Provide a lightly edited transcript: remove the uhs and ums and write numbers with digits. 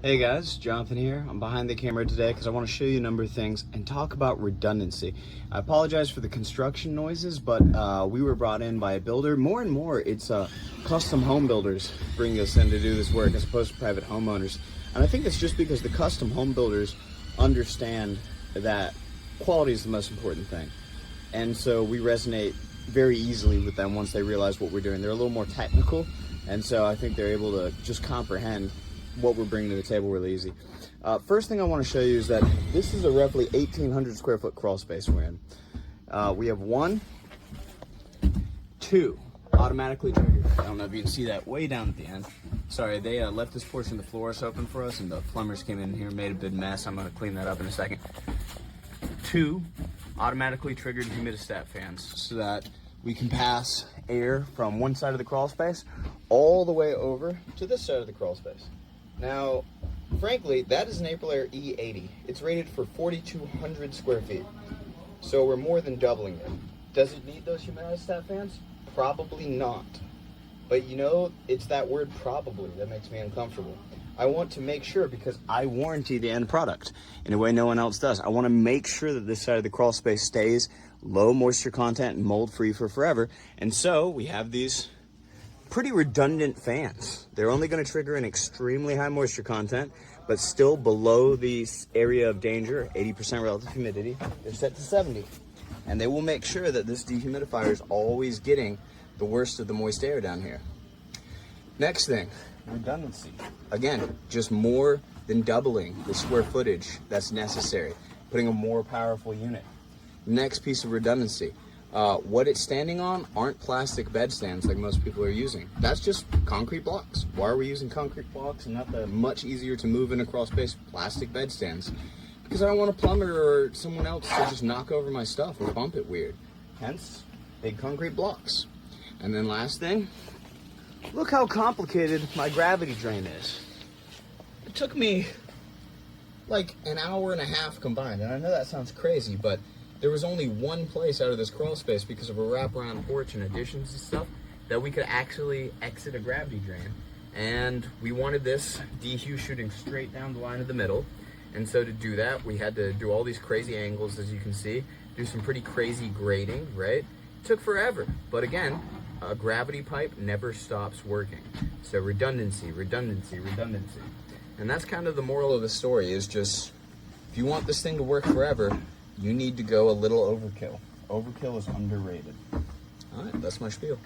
Hey guys, Jonathan here. I'm behind the camera today because I want to show you a number of things and talk about redundancy. I apologize for the construction noises, but we were brought in by a builder. More and more, it's custom home builders bring us in to do this work as opposed to private homeowners. And I think it's just because the custom home builders understand that quality is the most important thing. And so we resonate very easily with them once they realize what we're doing. They're a little more technical, and so I think they're able to just comprehend what we're bringing to the table really easy. First thing I want to show you is that this is a roughly 1,800 square foot crawl space we're in. We have two automatically triggered. I don't know if you can see that way down at the end. Sorry, they left this portion of the floors open for us, and the plumbers came in here and made a big mess. I'm going to clean that up in a second. Two automatically triggered humidistat fans so that we can pass air from one side of the crawl space all the way over to this side of the crawl space. Now, frankly, that is an Aprilaire E80. It's rated for 4,200 square feet. So we're more than doubling it. Does it need those humidistat fans? Probably not. But you know, it's that word probably that makes me uncomfortable. I want to make sure, because I warranty the end product in a way no one else does. I want to make sure that this side of the crawl space stays low moisture content and mold free for forever. And so we have these pretty redundant fans. They're only going to trigger an extremely high moisture content, but still below the area of danger, 80% relative humidity. They're set to 70. And they will make sure that this dehumidifier is always getting the worst of the moist air down here. Next thing, redundancy. Again, just more than doubling the square footage that's necessary, putting a more powerful unit. Next piece of redundancy. What it's standing on aren't plastic bed stands like most people are using. That's just concrete blocks. Why are we using concrete blocks and not the much easier to move in a crawl space plastic bed stands? Because I don't want a plumber or someone else to just knock over my stuff or bump it weird. Hence, big concrete blocks. And then last thing, look how complicated my gravity drain is. It took me like an hour and a half combined, and I know that sounds crazy, but there was only one place out of this crawl space because of a wraparound porch and additions and stuff that we could actually exit a gravity drain. And we wanted this dehu shooting straight down the line of the middle. And so to do that, we had to do all these crazy angles, as you can see, do some pretty crazy grading, right? It took forever. But again, a gravity pipe never stops working. So redundancy, redundancy, redundancy. And that's kind of the moral of the story, is just, if you want this thing to work forever, you need to go a little overkill. Overkill is underrated. All right, that's my spiel.